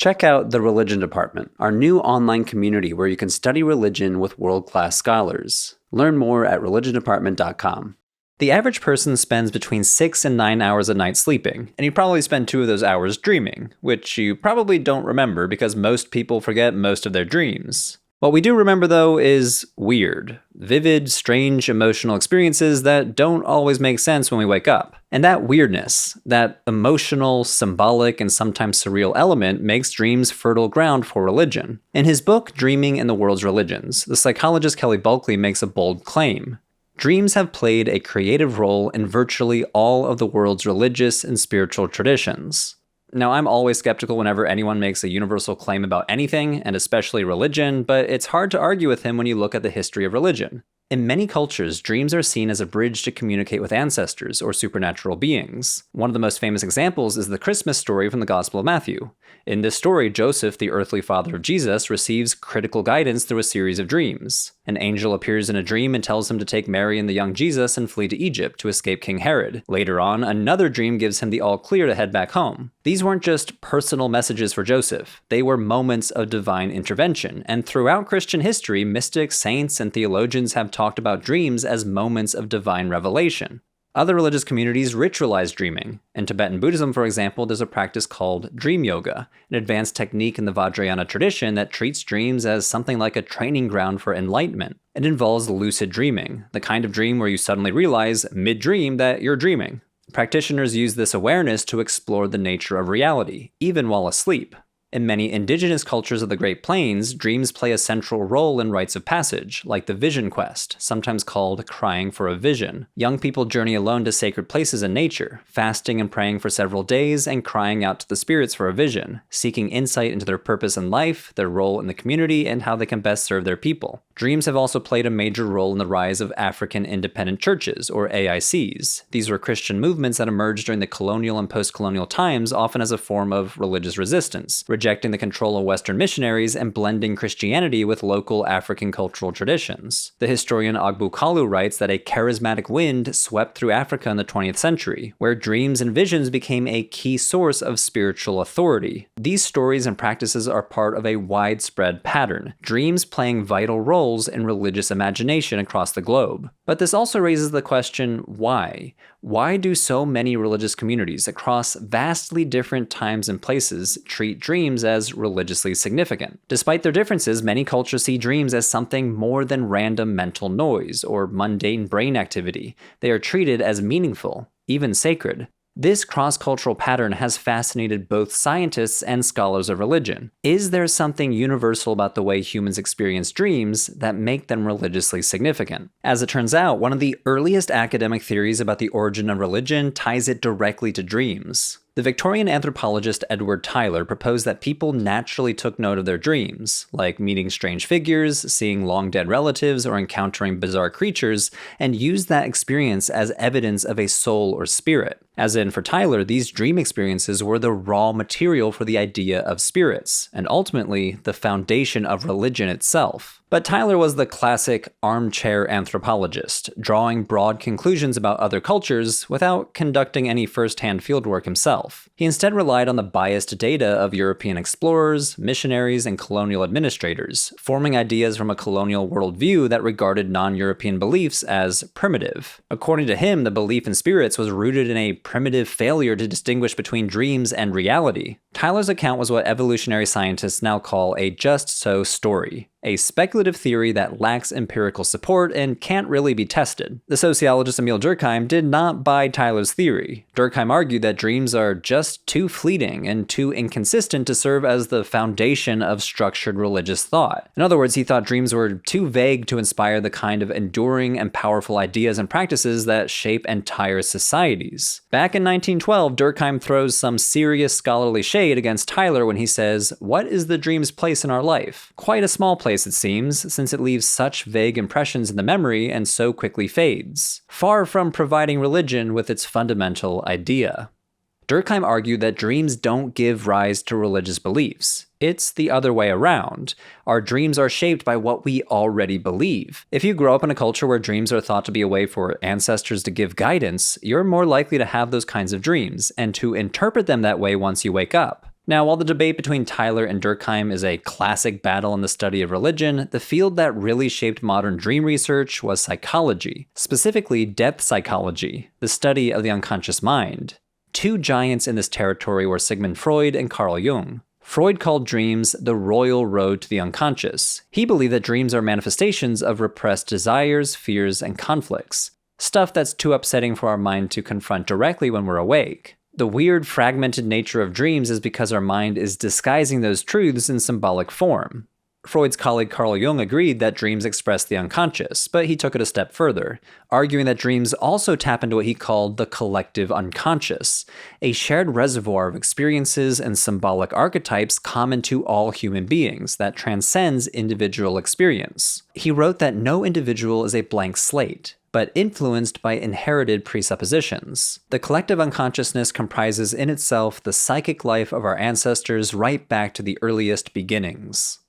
Check out The Religion Department, our new online community where you can study religion with world-class scholars. Learn more at religiondepartment.com. The average person spends between 6 and 9 hours a night sleeping, and you probably spend 2 of those hours dreaming, which you probably don't remember because most people forget most of their dreams. What we do remember, though, is weird, vivid, strange emotional experiences that don't always make sense when we wake up. And that weirdness, that emotional, symbolic, and sometimes surreal element makes dreams fertile ground for religion. In his book, Dreaming and the World's Religions, the psychologist Kelly Bulkley makes a bold claim. Dreams have played a creative role in virtually all of the world's religious and spiritual traditions. Now, I'm always skeptical whenever anyone makes a universal claim about anything, and especially religion, but it's hard to argue with him when you look at the history of religion. In many cultures, dreams are seen as a bridge to communicate with ancestors or supernatural beings. One of the most famous examples is the Christmas story from the Gospel of Matthew. In this story, Joseph, the earthly father of Jesus, receives critical guidance through a series of dreams. An angel appears in a dream and tells him to take Mary and the young Jesus and flee to Egypt to escape King Herod. Later on, another dream gives him the all clear to head back home. These weren't just personal messages for Joseph. They were moments of divine intervention, and throughout Christian history, mystics, saints, and theologians have talked about dreams as moments of divine revelation. Other religious communities ritualize dreaming. In Tibetan Buddhism, for example, there's a practice called dream yoga, an advanced technique in the Vajrayana tradition that treats dreams as something like a training ground for enlightenment. It involves lucid dreaming, the kind of dream where you suddenly realize, mid-dream, that you're dreaming. Practitioners use this awareness to explore the nature of reality, even while asleep. In many indigenous cultures of the Great Plains, dreams play a central role in rites of passage, like the vision quest, sometimes called crying for a vision. Young people journey alone to sacred places in nature, fasting and praying for several days and crying out to the spirits for a vision, seeking insight into their purpose in life, their role in the community, and how they can best serve their people. Dreams have also played a major role in the rise of African independent churches, or AICs. These were Christian movements that emerged during the colonial and post-colonial times, often as a form of religious resistance, rejecting the control of Western missionaries and blending Christianity with local African cultural traditions. The historian Agbu Kalu writes that a charismatic wind swept through Africa in the 20th century, where dreams and visions became a key source of spiritual authority. These stories and practices are part of a widespread pattern, dreams playing vital roles in religious imagination across the globe. But this also raises the question, why? Why do so many religious communities across vastly different times and places treat dreams as religiously significant? Despite their differences, many cultures see dreams as something more than random mental noise or mundane brain activity. They are treated as meaningful, even sacred. This cross-cultural pattern has fascinated both scientists and scholars of religion. Is there something universal about the way humans experience dreams that make them religiously significant? As it turns out, one of the earliest academic theories about the origin of religion ties it directly to dreams. The Victorian anthropologist Edward Tylor proposed that people naturally took note of their dreams, like meeting strange figures, seeing long-dead relatives, or encountering bizarre creatures, and used that experience as evidence of a soul or spirit. As in, for Tylor, these dream experiences were the raw material for the idea of spirits, and ultimately, the foundation of religion itself. But Tylor was the classic armchair anthropologist, drawing broad conclusions about other cultures without conducting any first-hand fieldwork himself. He instead relied on the biased data of European explorers, missionaries, and colonial administrators, forming ideas from a colonial worldview that regarded non-European beliefs as primitive. According to him, the belief in spirits was rooted in a primitive failure to distinguish between dreams and reality. Tylor's account was what evolutionary scientists now call a just-so story, a speculative theory that lacks empirical support and can't really be tested. The sociologist Emil Durkheim did not buy Tylor's theory. Durkheim argued that dreams are just too fleeting and too inconsistent to serve as the foundation of structured religious thought. In other words, he thought dreams were too vague to inspire the kind of enduring and powerful ideas and practices that shape entire societies. Back in 1912, Durkheim throws some serious scholarly shade against Tylor when he says, "What is the dream's place in our life? Quite a small place, it seems, since it leaves such vague impressions in the memory and so quickly fades, far from providing religion with its fundamental idea." Durkheim argued that dreams don't give rise to religious beliefs. It's the other way around. Our dreams are shaped by what we already believe. If you grow up in a culture where dreams are thought to be a way for ancestors to give guidance, you're more likely to have those kinds of dreams, and to interpret them that way once you wake up. Now, while the debate between Tyler and Durkheim is a classic battle in the study of religion, the field that really shaped modern dream research was psychology, specifically depth psychology, the study of the unconscious mind. Two giants in this territory were Sigmund Freud and Carl Jung. Freud called dreams the royal road to the unconscious. He believed that dreams are manifestations of repressed desires, fears, and conflicts, stuff that's too upsetting for our mind to confront directly when we're awake. The weird, fragmented nature of dreams is because our mind is disguising those truths in symbolic form. Freud's colleague Carl Jung agreed that dreams express the unconscious, but he took it a step further, arguing that dreams also tap into what he called the collective unconscious, a shared reservoir of experiences and symbolic archetypes common to all human beings that transcends individual experience. He wrote that no individual is a blank slate, but influenced by inherited presuppositions. The collective unconsciousness comprises in itself the psychic life of our ancestors right back to the earliest beginnings.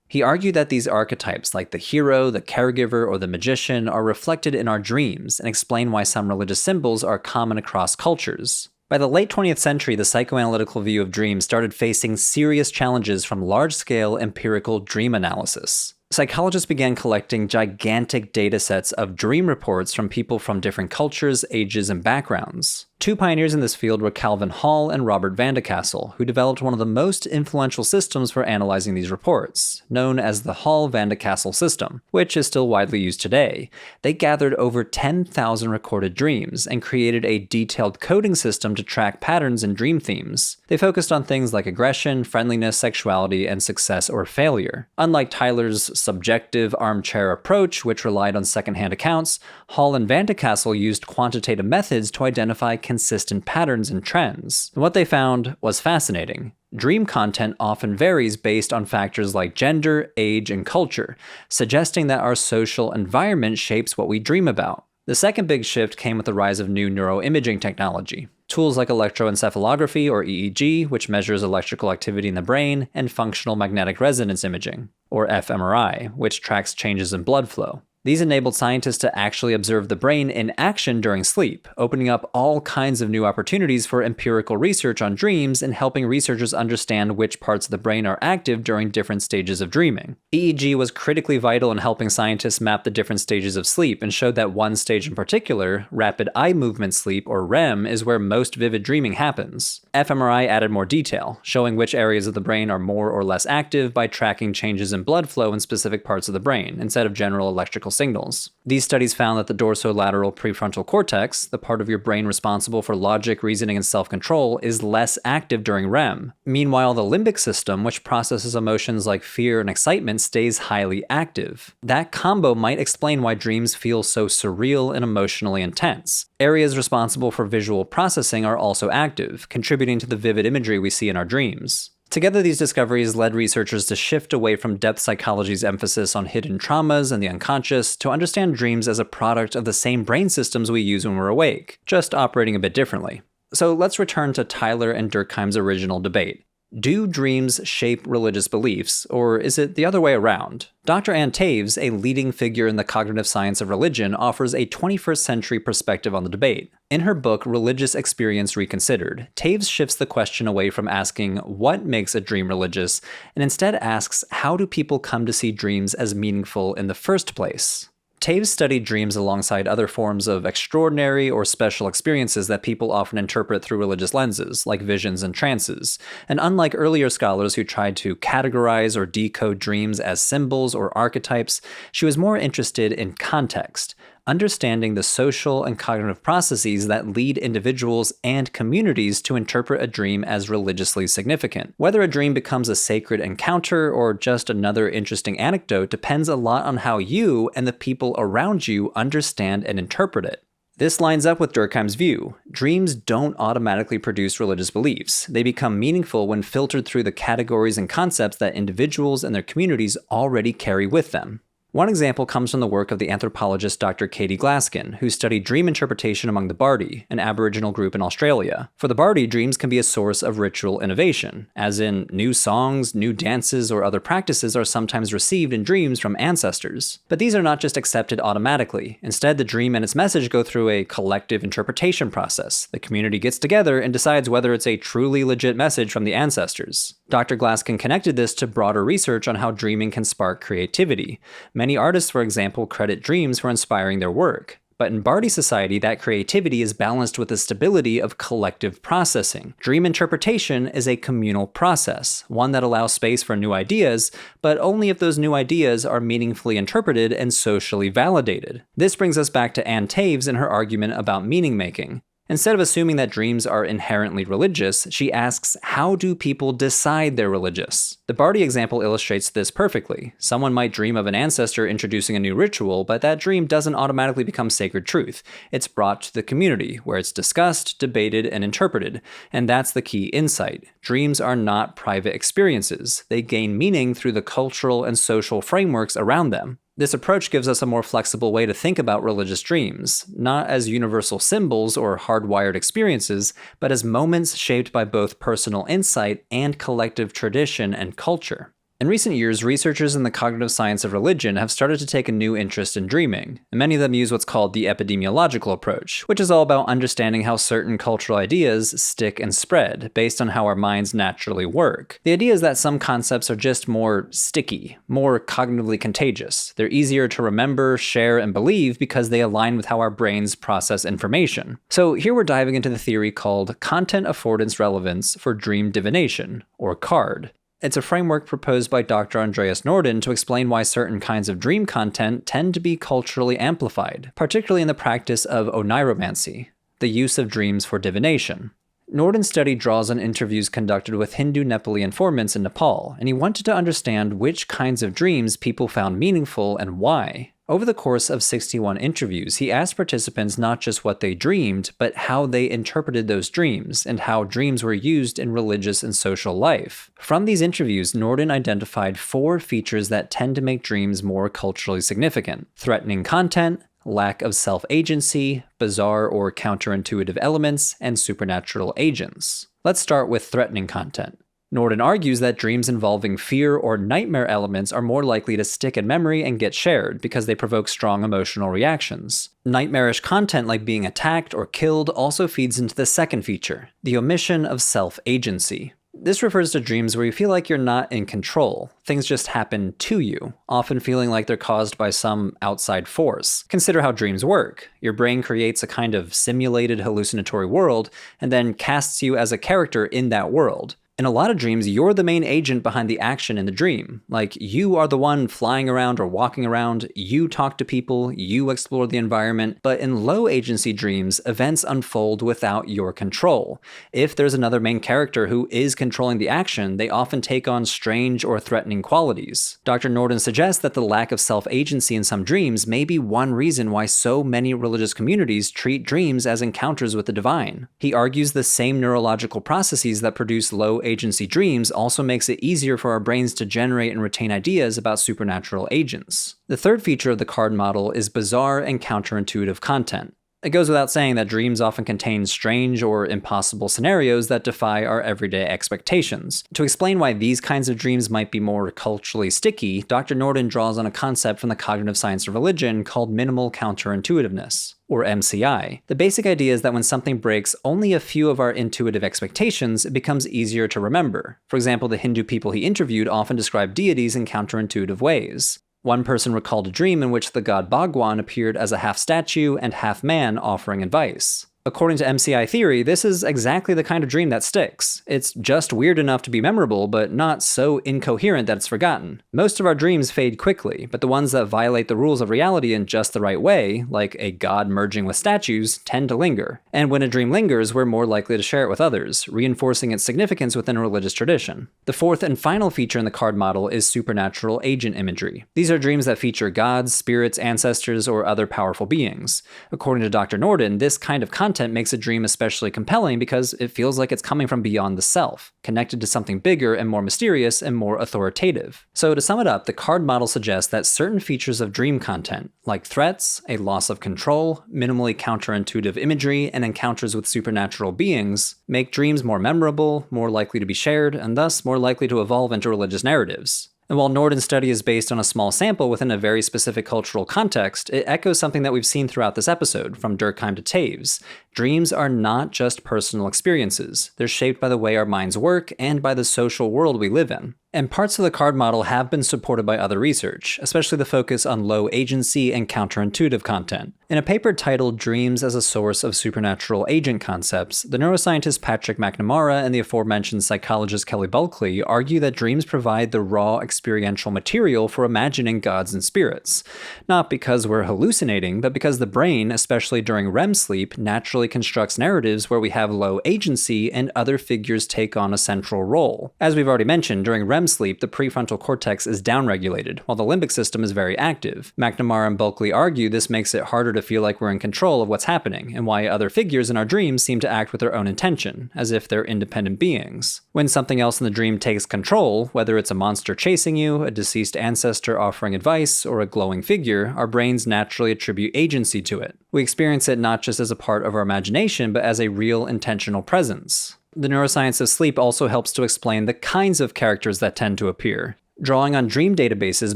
He argued that these archetypes, like the hero, the caregiver, or the magician, are reflected in our dreams and explain why some religious symbols are common across cultures. By the late 20th century, the psychoanalytical view of dreams started facing serious challenges from large-scale empirical dream analysis. Psychologists began collecting gigantic data sets of dream reports from people from different cultures, ages, and backgrounds. Two pioneers in this field were Calvin Hall and Robert Van de Castle, who developed one of the most influential systems for analyzing these reports, known as the Hall-Van de Castle system, which is still widely used today. They gathered over 10,000 recorded dreams and created a detailed coding system to track patterns in dream themes. They focused on things like aggression, friendliness, sexuality, and success or failure. Unlike Tyler's subjective armchair approach, which relied on secondhand accounts, Hall and Van de Castle used quantitative methods to identify consistent patterns and trends. And what they found was fascinating. Dream content often varies based on factors like gender, age, and culture, suggesting that our social environment shapes what we dream about. The second big shift came with the rise of new neuroimaging technology. Tools like electroencephalography, or EEG, which measures electrical activity in the brain, and functional magnetic resonance imaging, or fMRI, which tracks changes in blood flow. These enabled scientists to actually observe the brain in action during sleep, opening up all kinds of new opportunities for empirical research on dreams and helping researchers understand which parts of the brain are active during different stages of dreaming. EEG was critically vital in helping scientists map the different stages of sleep and showed that one stage in particular, rapid eye movement sleep, or REM, is where most vivid dreaming happens. fMRI added more detail, showing which areas of the brain are more or less active by tracking changes in blood flow in specific parts of the brain, instead of general electrical signals. These studies found that the dorsolateral prefrontal cortex, the part of your brain responsible for logic, reasoning, and self-control, is less active during REM. Meanwhile, the limbic system, which processes emotions like fear and excitement, stays highly active. That combo might explain why dreams feel so surreal and emotionally intense. Areas responsible for visual processing are also active, contributing to the vivid imagery we see in our dreams. Together, these discoveries led researchers to shift away from depth psychology's emphasis on hidden traumas and the unconscious to understand dreams as a product of the same brain systems we use when we're awake, just operating a bit differently. So let's return to Tyler and Durkheim's original debate. Do dreams shape religious beliefs, or is it the other way around? Dr. Ann Taves, a leading figure in the cognitive science of religion, offers a 21st century perspective on the debate. In her book, Religious Experience Reconsidered, Taves shifts the question away from asking what makes a dream religious, and instead asks how do people come to see dreams as meaningful in the first place? Taves studied dreams alongside other forms of extraordinary or special experiences that people often interpret through religious lenses, like visions and trances. And unlike earlier scholars who tried to categorize or decode dreams as symbols or archetypes, she was more interested in context, understanding the social and cognitive processes that lead individuals and communities to interpret a dream as religiously significant. Whether a dream becomes a sacred encounter or just another interesting anecdote depends a lot on how you and the people around you understand and interpret it. This lines up with Durkheim's view. Dreams don't automatically produce religious beliefs. They become meaningful when filtered through the categories and concepts that individuals and their communities already carry with them. One example comes from the work of the anthropologist Dr. Katie Glaskin, who studied dream interpretation among the Bardi, an Aboriginal group in Australia. For the Bardi, dreams can be a source of ritual innovation, as in new songs, new dances, or other practices are sometimes received in dreams from ancestors. But these are not just accepted automatically. Instead, the dream and its message go through a collective interpretation process. The community gets together and decides whether it's a truly legit message from the ancestors. Dr. Glaskin connected this to broader research on how dreaming can spark creativity. Many artists, for example, credit dreams for inspiring their work. But in Bardi society, that creativity is balanced with the stability of collective processing. Dream interpretation is a communal process, one that allows space for new ideas, but only if those new ideas are meaningfully interpreted and socially validated. This brings us back to Ann Taves and her argument about meaning-making. Instead of assuming that dreams are inherently religious, she asks, how do people decide they're religious? The Bardi example illustrates this perfectly. Someone might dream of an ancestor introducing a new ritual, but that dream doesn't automatically become sacred truth. It's brought to the community, where it's discussed, debated, and interpreted. And that's the key insight. Dreams are not private experiences. They gain meaning through the cultural and social frameworks around them. This approach gives us a more flexible way to think about religious dreams, not as universal symbols or hardwired experiences, but as moments shaped by both personal insight and collective tradition and culture. In recent years, researchers in the cognitive science of religion have started to take a new interest in dreaming, and many of them use what's called the epidemiological approach, which is all about understanding how certain cultural ideas stick and spread, based on how our minds naturally work. The idea is that some concepts are just more sticky, more cognitively contagious. They're easier to remember, share, and believe because they align with how our brains process information. So here we're diving into the theory called content affordance relevance for dream divination, or CARD. It's a framework proposed by Dr. Andreas Norden to explain why certain kinds of dream content tend to be culturally amplified, particularly in the practice of oniromancy, the use of dreams for divination. Norden's study draws on interviews conducted with Hindu Nepali informants in Nepal, and he wanted to understand which kinds of dreams people found meaningful and why. Over the course of 61 interviews, he asked participants not just what they dreamed, but how they interpreted those dreams, and how dreams were used in religious and social life. From these interviews, Norden identified 4 features that tend to make dreams more culturally significant: threatening content, lack of self-agency, bizarre or counterintuitive elements, and supernatural agents. Let's start with threatening content. Norden argues that dreams involving fear or nightmare elements are more likely to stick in memory and get shared because they provoke strong emotional reactions. Nightmarish content like being attacked or killed also feeds into the second feature, the omission of self-agency. This refers to dreams where you feel like you're not in control. Things just happen to you, often feeling like they're caused by some outside force. Consider how dreams work. Your brain creates a kind of simulated hallucinatory world and then casts you as a character in that world. In a lot of dreams, you're the main agent behind the action in the dream. Like, you are the one flying around or walking around, you talk to people, you explore the environment. But in low agency dreams, events unfold without your control. If there's another main character who is controlling the action, they often take on strange or threatening qualities. Dr. Norden suggests that the lack of self-agency in some dreams may be one reason why so many religious communities treat dreams as encounters with the divine. He argues the same neurological processes that produce low agency dreams also makes it easier for our brains to generate and retain ideas about supernatural agents. The third feature of the CARD model is bizarre and counterintuitive content. It goes without saying that dreams often contain strange or impossible scenarios that defy our everyday expectations. To explain why these kinds of dreams might be more culturally sticky, Dr. Norden draws on a concept from the cognitive science of religion called minimal counterintuitiveness, or MCI. The basic idea is that when something breaks only a few of our intuitive expectations, it becomes easier to remember. For example, the Hindu people he interviewed often described deities in counterintuitive ways. One person recalled a dream in which the god Bhagwan appeared as a half statue and half man offering advice. According to MCI theory, this is exactly the kind of dream that sticks. It's just weird enough to be memorable, but not so incoherent that it's forgotten. Most of our dreams fade quickly, but the ones that violate the rules of reality in just the right way, like a god merging with statues, tend to linger. And when a dream lingers, we're more likely to share it with others, reinforcing its significance within a religious tradition. The fourth and final feature in the CARD model is supernatural agent imagery. These are dreams that feature gods, spirits, ancestors, or other powerful beings. According to Dr. Norden, this kind of content content makes a dream especially compelling because it feels like it's coming from beyond the self, connected to something bigger and more mysterious and more authoritative. So to sum it up, the card model suggests that certain features of dream content, like threats, a loss of control, minimally counterintuitive imagery, and encounters with supernatural beings, make dreams more memorable, more likely to be shared, and thus more likely to evolve into religious narratives. And while Norden's study is based on a small sample within a very specific cultural context, it echoes something that we've seen throughout this episode, from Durkheim to Taves. Dreams are not just personal experiences. They're shaped by the way our minds work and by the social world we live in. And parts of the card model have been supported by other research, especially the focus on low agency and counterintuitive content. In a paper titled Dreams as a Source of Supernatural Agent Concepts, the neuroscientist Patrick McNamara and the aforementioned psychologist Kelly Bulkley argue that dreams provide the raw experiential material for imagining gods and spirits. Not because we're hallucinating, but because the brain, especially during REM sleep, naturally constructs narratives where we have low agency and other figures take on a central role. As we've already mentioned, during REM sleep, the prefrontal cortex is downregulated, while the limbic system is very active. McNamara and Bulkley argue this makes it harder to feel like we're in control of what's happening, and why other figures in our dreams seem to act with their own intention, as if they're independent beings. When something else in the dream takes control, whether it's a monster chasing you, a deceased ancestor offering advice, or a glowing figure, our brains naturally attribute agency to it. We experience it not just as a part of our imagination, but as a real intentional presence. The neuroscience of sleep also helps to explain the kinds of characters that tend to appear. Drawing on dream databases,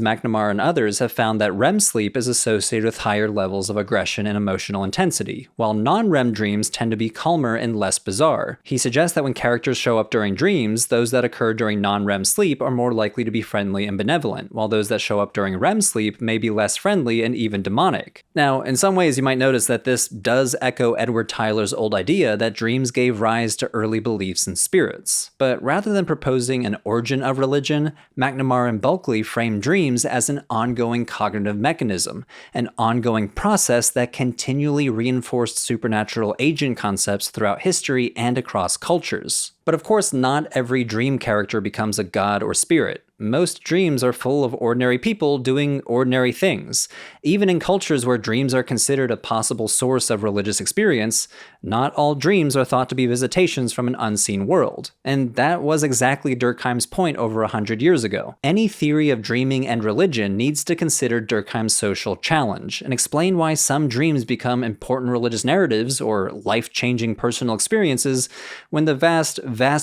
McNamara and others have found that REM sleep is associated with higher levels of aggression and emotional intensity, while non-REM dreams tend to be calmer and less bizarre. He suggests that when characters show up during dreams, those that occur during non-REM sleep are more likely to be friendly and benevolent, while those that show up during REM sleep may be less friendly and even demonic. Now, in some ways you might notice that this does echo Edward Tyler's old idea that dreams gave rise to early beliefs in spirits. But rather than proposing an origin of religion, McNamara and Bulkley frame dreams as an ongoing cognitive mechanism, an ongoing process that continually reinforced supernatural agent concepts throughout history and across cultures. But of course, not every dream character becomes a god or spirit. Most dreams are full of ordinary people doing ordinary things. Even in cultures where dreams are considered a possible source of religious experience, not all dreams are thought to be visitations from an unseen world. And that was exactly Durkheim's point over 100 years ago. Any theory of dreaming and religion needs to consider Durkheim's social challenge and explain why some dreams become important religious narratives or life-changing personal experiences when the vast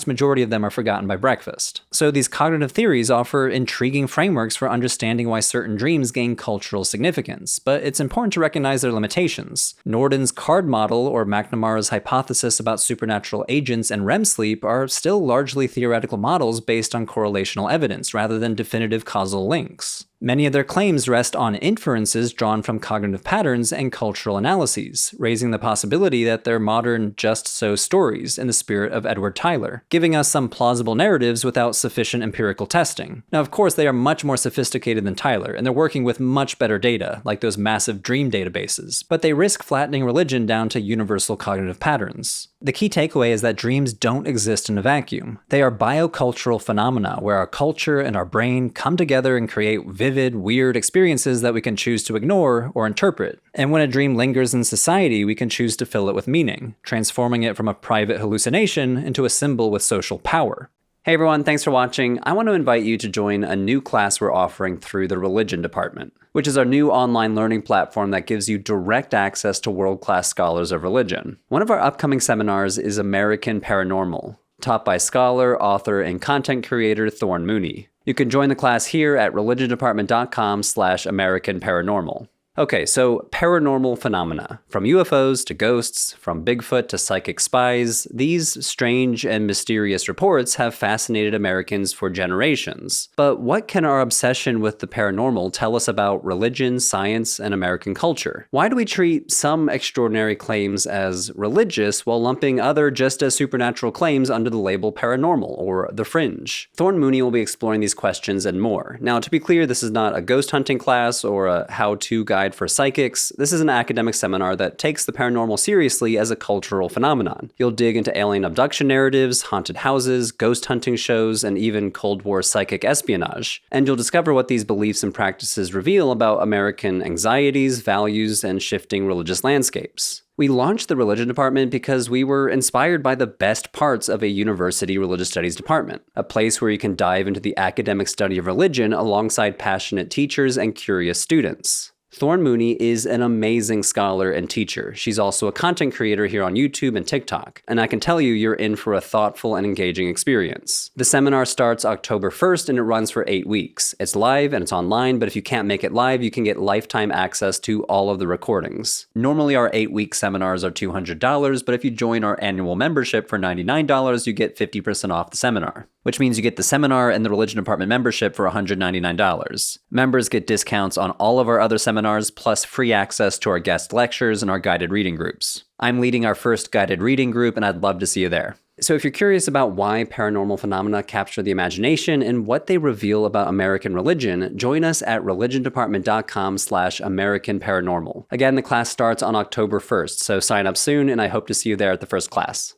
majority of them are forgotten by breakfast. So these cognitive theories offer intriguing frameworks for understanding why certain dreams gain cultural significance, but it's important to recognize their limitations. Norden's card model or McNamara's hypothesis about supernatural agents and REM sleep are still largely theoretical models based on correlational evidence rather than definitive causal links. Many of their claims rest on inferences drawn from cognitive patterns and cultural analyses, raising the possibility that they're modern just-so stories in the spirit of Edward Tyler, giving us some plausible narratives without sufficient empirical testing. Now, of course, they are much more sophisticated than Tyler, and they're working with much better data, like those massive dream databases, but they risk flattening religion down to universal cognitive patterns. The key takeaway is that dreams don't exist in a vacuum. They are biocultural phenomena where our culture and our brain come together and create vivid, weird experiences that we can choose to ignore or interpret. And when a dream lingers in society, we can choose to fill it with meaning, transforming it from a private hallucination into a symbol with social power. Hey everyone, thanks for watching. I want to invite you to join a new class we're offering through the Religion Department, which is our new online learning platform that gives you direct access to world-class scholars of religion. One of our upcoming seminars is American Paranormal, taught by scholar, author, and content creator Thorne Mooney. You can join the class here at religiondepartment.com/American Paranormal. Okay, so paranormal phenomena. From UFOs to ghosts, from Bigfoot to psychic spies, these strange and mysterious reports have fascinated Americans for generations. But what can our obsession with the paranormal tell us about religion, science, and American culture? Why do we treat some extraordinary claims as religious while lumping other just as supernatural claims under the label paranormal or the fringe? Thorne Mooney will be exploring these questions and more. Now, to be clear, this is not a ghost hunting class or a how-to guide Guide for Psychics. This is an academic seminar that takes the paranormal seriously as a cultural phenomenon. You'll dig into alien abduction narratives, haunted houses, ghost hunting shows, and even Cold War psychic espionage. And you'll discover what these beliefs and practices reveal about American anxieties, values, and shifting religious landscapes. We launched the religion department because we were inspired by the best parts of a university religious studies department, a place where you can dive into the academic study of religion alongside passionate teachers and curious students. Thorn Mooney is an amazing scholar and teacher. She's also a content creator here on YouTube and TikTok, and I can tell you you're in for a thoughtful and engaging experience. The seminar starts October 1st and it runs for 8 weeks. It's live and it's online, but if you can't make it live, you can get lifetime access to all of the recordings. Normally our 8-week seminars are $200, but if you join our annual membership for $99, you get 50% off the seminar, which means you get the seminar and the religion department membership for $199. Members get discounts on all of our other seminars, plus free access to our guest lectures and our guided reading groups. I'm leading our first guided reading group, and I'd love to see you there. So if you're curious about why paranormal phenomena capture the imagination and what they reveal about American religion, join us at religiondepartment.com/American Paranormal. Again, the class starts on October 1st, so sign up soon, and I hope to see you there at the first class.